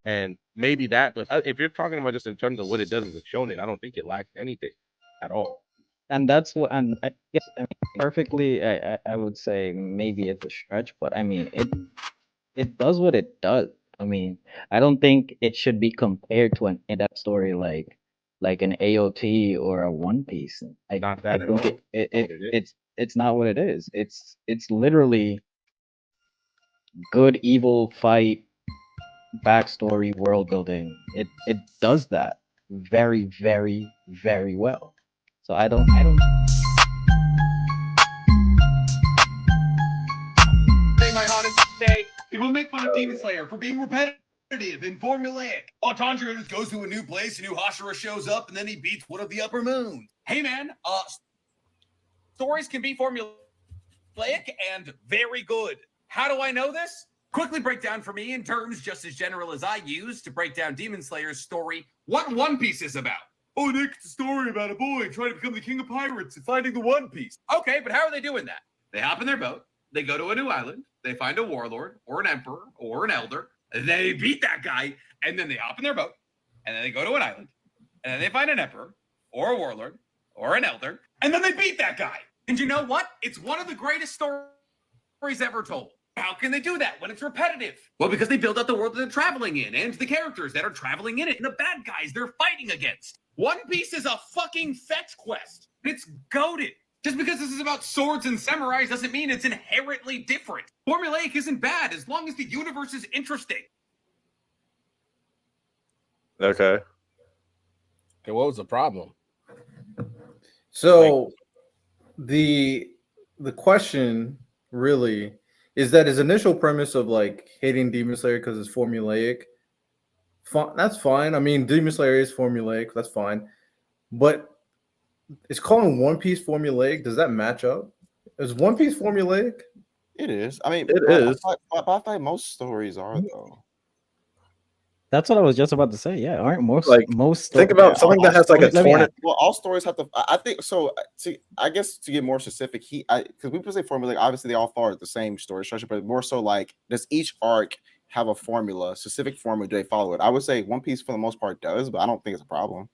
And maybe that, but if you're talking about just in terms of what it does as a shonen, I don't think it lacks anything at all. And that's what, and I guess, I mean, perfectly, I would say maybe it's a stretch, but I mean, it does what it does. I mean, I don't think it should be compared to an in-depth story like an AOT or a One Piece. Not I that at think all. What it is. it's not what it is. It's literally good evil fight backstory world building. It does that very very well. So I don't. Say my honest say, it will make fun of Demon Slayer for being repetitive and formulaic. Oh, Tanjiro just goes to a new place, a new Hashira shows up, and then he beats one of the upper moon. Hey man, stories can be formulaic and very good. How do I know this? Quickly break down for me in terms just as general as I use to break down Demon Slayer's story what One Piece is about. Oh, Nick, it's a story about a boy trying to become the king of pirates and finding the One Piece. Okay, but how are they doing that? They hop in their boat, they go to a new island, they find a warlord or an emperor or an elder, they beat that guy, and then they hop in their boat, and then they go to an island, and then they find an emperor or a warlord or an elder, and then they beat that guy. And you know what? It's one of the greatest stories ever told. How can they do that when it's repetitive? Well, because they build out the world that they're traveling in and the characters that are traveling in it and the bad guys they're fighting against. One Piece is a fucking fetch quest. It's goated. Just because this is about swords and samurais doesn't mean it's inherently different. Formulaic isn't bad as long as the universe is interesting. Okay. Okay, what was the problem? So the question really is that his initial premise of like hating Demon Slayer because it's formulaic. That's fine. I mean, Demon Slayer is formulaic. That's fine. But is calling One Piece formulaic, does that match up? Is One Piece formulaic? It is. I mean, It I is. thought most stories are though. That's what I was just about to say. Yeah, aren't Like, most think about something that has like a let me tornado. Well, all stories have to. I think so. I guess to get more specific, because people say formula. Obviously, they all follow the same story structure, but more so like does each arc have a formula, specific formula? Do they follow it? I would say One Piece for the most part does, but I don't think it's a problem.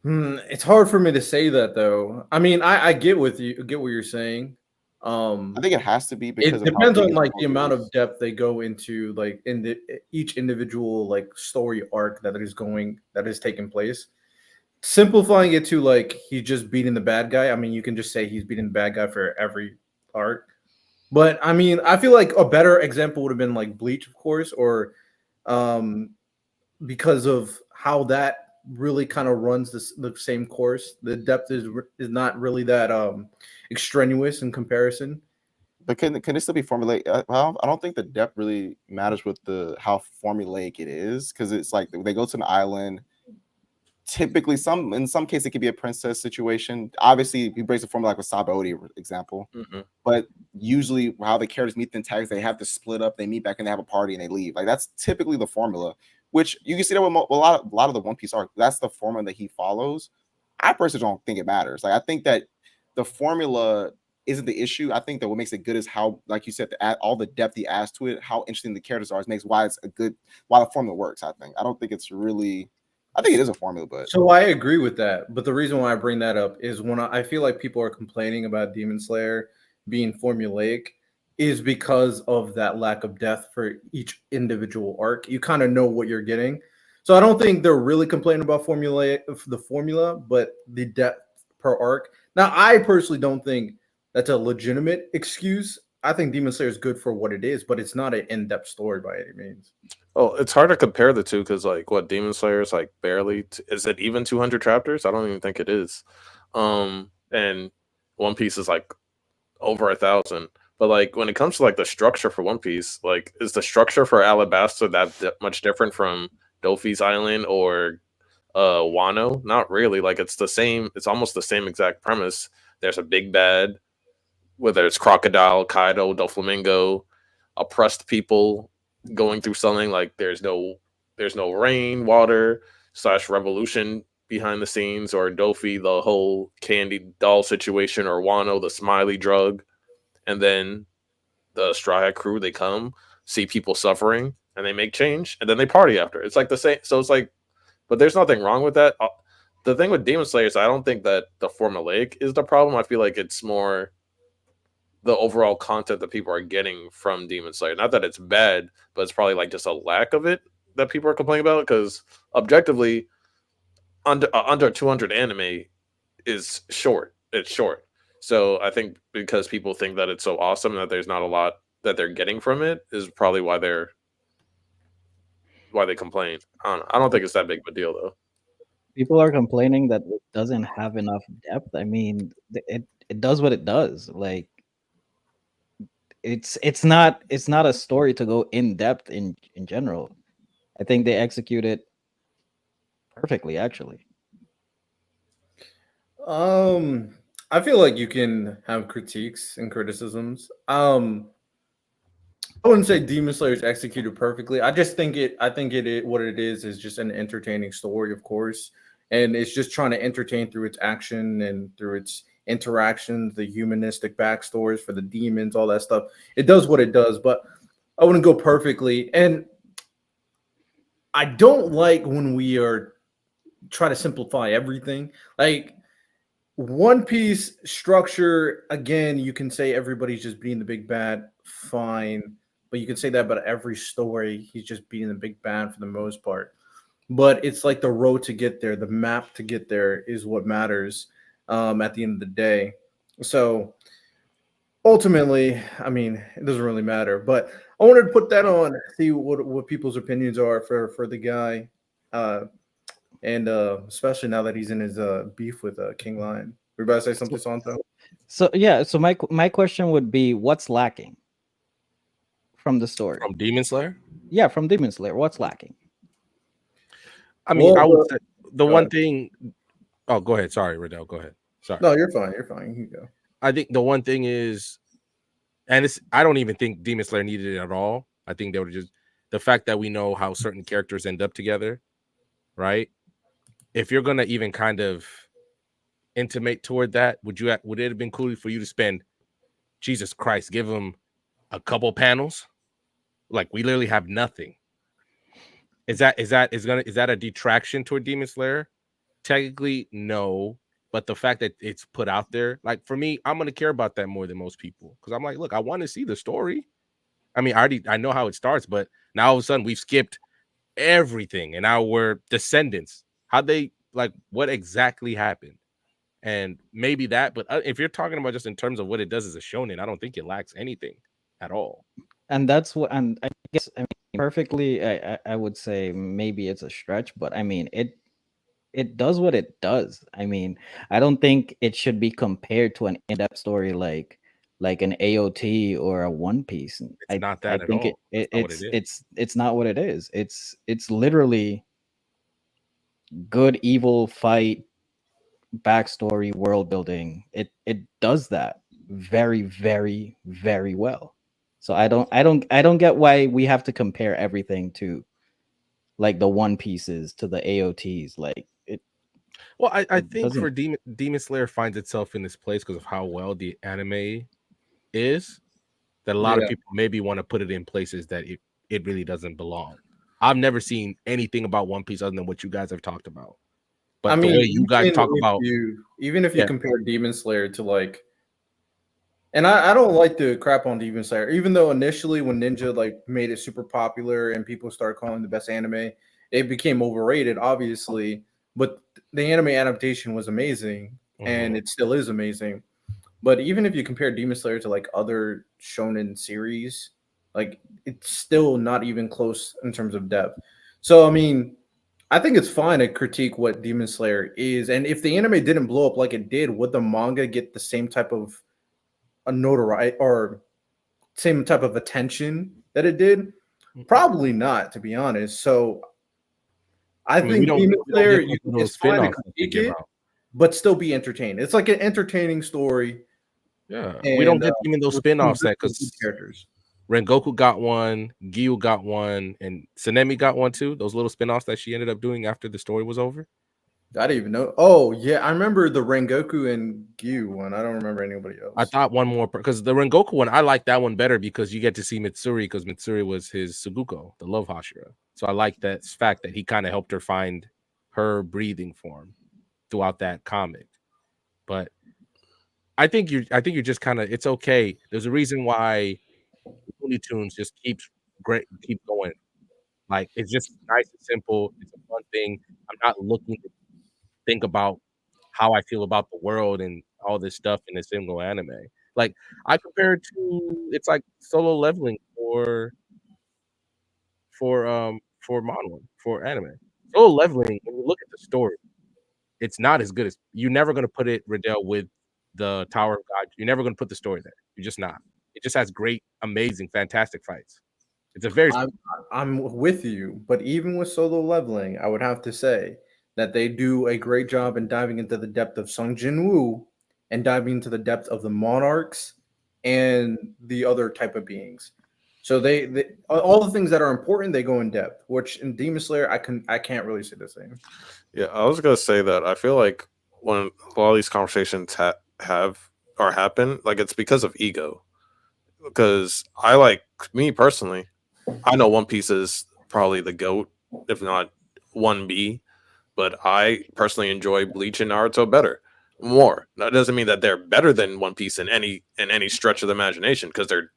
It's hard for me to say that though. I mean, I get with you, get what you're saying. I think it has to be because It of how depends big on his like the world amount is. of depth they go into, like in each individual like story arc that is taking place. Simplifying it to like he's just beating the bad guy. I mean, you can just say he's beating the bad guy for every arc. But I mean, I feel like a better example would have been like Bleach, of course, or um, because of how that really kind of runs the same course. The depth is not really that extraneous in comparison. But can it still be formulaic? I don't think the depth really matters with the how formulaic it is because it's like they go to an island. Typically, in some cases it could be a princess situation. Obviously, he breaks the formula like with Sabaody example. Mhm. But usually, how the characters meet the antagonists, they have to split up. They meet back and they have a party and they leave. Like that's typically the formula, which you can see that with a lot of the One Piece arc. That's the formula that he follows. I personally don't think it matters. Like I think that the formula isn't the issue. I think that what makes it good is how, like you said, all the depth he adds to it, how interesting the characters are, makes why it's a good why the formula works. I don't think it's really. I think it is a formula, but So I agree with that. But the reason why I bring that up is when I feel like people are complaining about Demon Slayer being formulaic is because of that lack of depth for each individual arc. You kind of know what you're getting. So I don't think they're really complaining about the formula, but the depth per arc. Now, I personally don't think that's a legitimate excuse. I think Demon Slayer is good for what it is, but it's not an in-depth story by any means. Oh, it's hard to compare the two because, like, what Demon Slayer is like barely. Is it even 200 chapters? I don't even think it is. And One Piece is like over 1,000. But like when it comes to like the structure for One Piece, like is the structure for Alabasta that much different from Dofi's Island or Wano? Not really. Like it's the same. It's almost the same exact premise. There's a big bad, whether it's Crocodile, Kaido, Doflamingo, oppressed people going through something like there's no rain, water slash revolution behind the scenes, or Dofi, the whole candy doll situation, or Wano, the smiley drug, and then the Straw Hat crew, they come see people suffering, and they make change, and then they party after. It's like the same. So it's like, but there's nothing wrong with that. The thing with Demon Slayer is I don't think that the formulaic is the problem. I feel like it's more the overall content that people are getting from Demon Slayer. Not that it's bad, but it's probably like just a lack of it that people are complaining about. Because objectively, under 200 anime is short. It's short. So I think because people think that it's so awesome that there's not a lot that they're getting from it is probably why they complain. I don't think it's that big of a deal though. People are complaining that it doesn't have enough depth. I mean, it does what it does. Like it's not a story to go in depth in general. I think they execute it perfectly, actually. I feel like you can have critiques and criticisms. I wouldn't say Demon Slayer is executed perfectly. I just think it. I think what it is just an entertaining story, of course, and it's just trying to entertain through its action and through its interactions, the humanistic backstories for the demons, all that stuff. It does what it does, but I wouldn't go perfectly. And I don't like when we are try to simplify everything. Like One Piece structure, again, you can say everybody's just being the big bad, fine. But you can say that about every story. He's just being the big bad for the most part. But it's like the road to get there, the map to get there is what matters at the end of the day. So ultimately, I mean, it doesn't really matter. But I wanted to put that on, see what people's opinions are for the guy. And especially now that he's in his beef with King Lion. We're about to say something, Santo? So yeah, so my question would be, what's lacking from the story? From Demon Slayer. Yeah, from Demon Slayer, what's lacking? I mean, I would Well, say the go one ahead. thing. Oh, go ahead. Sorry, Riddell. Go ahead. Sorry. No, you're fine. You're fine. You can go. I think the one thing is, and it's I don't even think Demon Slayer needed it at all. I think they would just the fact that we know how certain characters end up together, right? If you're gonna even kind of intimate toward that, would it have been cool for you to spend Jesus Christ, give them a couple panels? Like we literally have nothing. Is that a detraction toward Demon Slayer? Technically, no. But the fact that it's put out there, like for me, I'm gonna care about that more than most people. Because I'm like, look, I want to see the story. I mean, I know how it starts, but now all of a sudden we've skipped everything and now we're descendants. How they like what exactly happened? And maybe that, but if you're talking about just in terms of what it does as a shonen, I don't think it lacks anything at all. And that's what, and I guess, I mean, perfectly, I would say maybe it's a stretch, but I mean, it does what it does. I mean, I don't think it should be compared to an in-depth story like an AOT or a One Piece. It's not I that at think all. That's not what it is. it's not what it is. It's literally good evil fight, backstory, world building. It does that very, very, very well. So I don't get why we have to compare everything to like the One Pieces to the AOTs. Like Well, I it think for doesn't. Demon Slayer finds itself in this place because of how well the anime is, that a lot of Yeah. people maybe want to put it in places that it really doesn't belong. I've never seen anything about One Piece other than what you guys have talked about. I But the mean, way you guys talk about, even if you yeah, compare Demon Slayer to like, and I don't like to crap on Demon Slayer, even though initially when Ninja like made it super popular and people started calling it the best anime, it became overrated, obviously. But the anime adaptation was amazing, and mhm. it still is amazing. But even if you compare Demon Slayer to like other shonen series, like it's still not even close in terms of depth. So I mean, I think it's fine to critique what Demon Slayer is, and if the anime didn't blow up like it did, would the manga get the same type of a notoriety or same type of attention that it did? Probably not, to be honest. So I I mean, we think don't Demon we don't Slayer, get those little it's fine to spin-offs that they critique give it, out. but still be entertained. It's like an entertaining story, Yeah, we don't and get even those with some spin-offs that good because characters. Rengoku got one, Gyu got one, and Tsunemi got one too. Those little spin-offs that she ended up doing after the story was over. I didn't even know. Oh yeah, I remember the Rengoku and Gyu one. I don't remember anybody else. I thought one more because the Rengoku one, I like that one better because you get to see Mitsuri because Mitsuri was his Suguko, the love Hashira. So I like that fact that he kind of helped her find her breathing form throughout that comic. But I think you're just kind of it's okay. There's a reason why Looney Tunes just keep going. Like it's just nice and simple. It's a fun thing. I'm not looking to think about how I feel about the world and all this stuff in a single anime. Like I compare it to it's like solo leveling for manga for anime. Solo leveling, when you look at the story, it's not as good as you're never gonna put it Riddell with the Tower of God. You're never gonna put the story there. You're just not. It just has great, amazing, fantastic fights. It's a very I'm with you, but even with solo leveling, I would have to say that they do a great job in diving into the depth of Sung Jin Woo and diving into the depth of the monarchs and the other type of beings. So they all the things that are important, they go in depth. Which in Demon Slayer, I can't really say the same. Yeah, I was gonna say that I feel like when a lot of these conversations have or happen, like it's because of ego. Because I like me personally, I know One Piece is probably the goat, if not 1B, but I personally enjoy Bleach and Naruto better, more. That doesn't mean that they're better than One Piece in any stretch of the imagination, because they're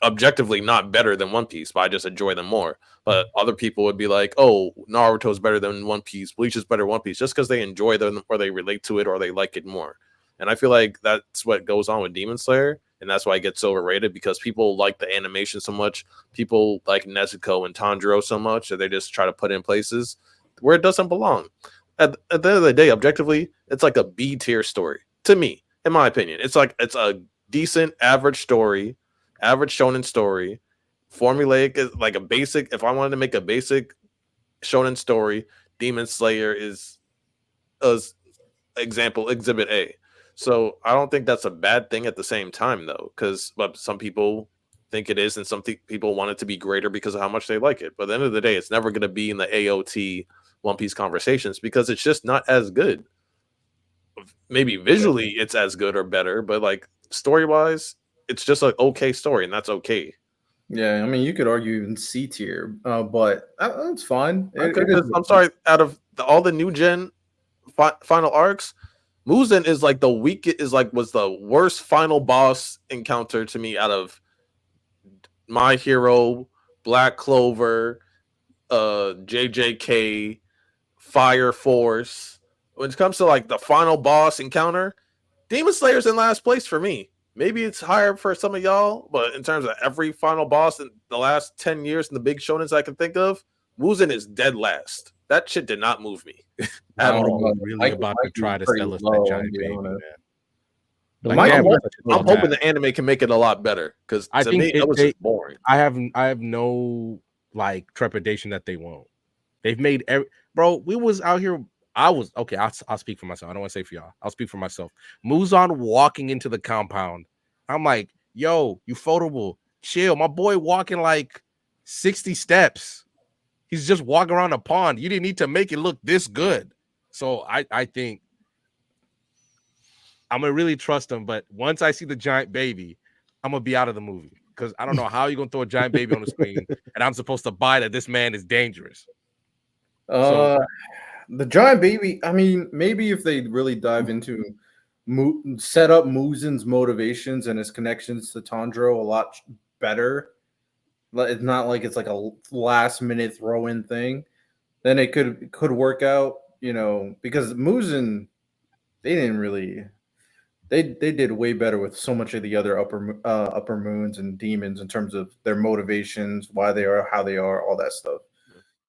objectively not better than One Piece, but I just enjoy them more. But other people would be like, "Oh, Naruto's better than One Piece, Bleach is better than One Piece," just because they enjoy them or they relate to it or they like it more. And I feel like that's what goes on with Demon Slayer, and that's why it gets overrated because people like the animation so much. People like Nezuko and Tanjiro so much that they just try to put in places where it doesn't belong. At the end of the day, objectively, it's like a B tier story to me, in my opinion. It's a decent average story, average shonen story. Formulaic is like a basic. If I wanted to make a basic shonen story, Demon Slayer is a example exhibit A. So I don't think that's a bad thing at the same time though, because but some people think it is, and some people want it to be greater because of how much they like it. But at the end of the day, it's never going to be in the AOT One Piece conversations because it's just not as good. Maybe visually it's as good or better, but like story wise, it's just an okay story, and that's okay. Yeah, I mean, you could argue even C tier, but that's fine. Okay, It is. because I'm sorry, out of all the new gen final arcs, Muzan is like the weak is like was the worst final boss encounter to me out of My Hero, Black Clover, JJK, Fire Force. When it comes to like the final boss encounter, Demon Slayer's in last place for me. Maybe it's higher for some of y'all, but in terms of every final boss in the last 10 years in the big shonens I can think of, Muzan is dead last. That shit did not move me I at don't all. know. really Michael about to Michael's try to pretty sell us that low, I'm giant being baby, man. honest. The Like, Michael damn, I'm, that's such a I'm good hoping job. the anime can make it a lot better because I to think me, it was just boring. I have no like trepidation that they won't. They've made bro. We was out here. I was okay. I'll speak for myself. I don't want to say for y'all. I'll speak for myself. Muzan walking into the compound. I'm like, yo, you photable. Chill. My boy walking like 60 steps. He's just walking around a pond. You didn't need to make it look this good. So I think I'm gonna really trust him. But once I see the giant baby, I'm gonna be out of the movie because I don't know how you're gonna throw a giant baby on the screen and I'm supposed to buy that this man is dangerous. So Uh, the giant baby. I mean, maybe if they really dive into set up Muzin's motivations and his connections to Tanjiro a lot better. It's not like it's like a last minute throw in thing. Then it could work out. You know, because Muzin, they didn't really. They did way better with so much of the other upper moons and demons in terms of their motivations, why they are how they are, all that stuff.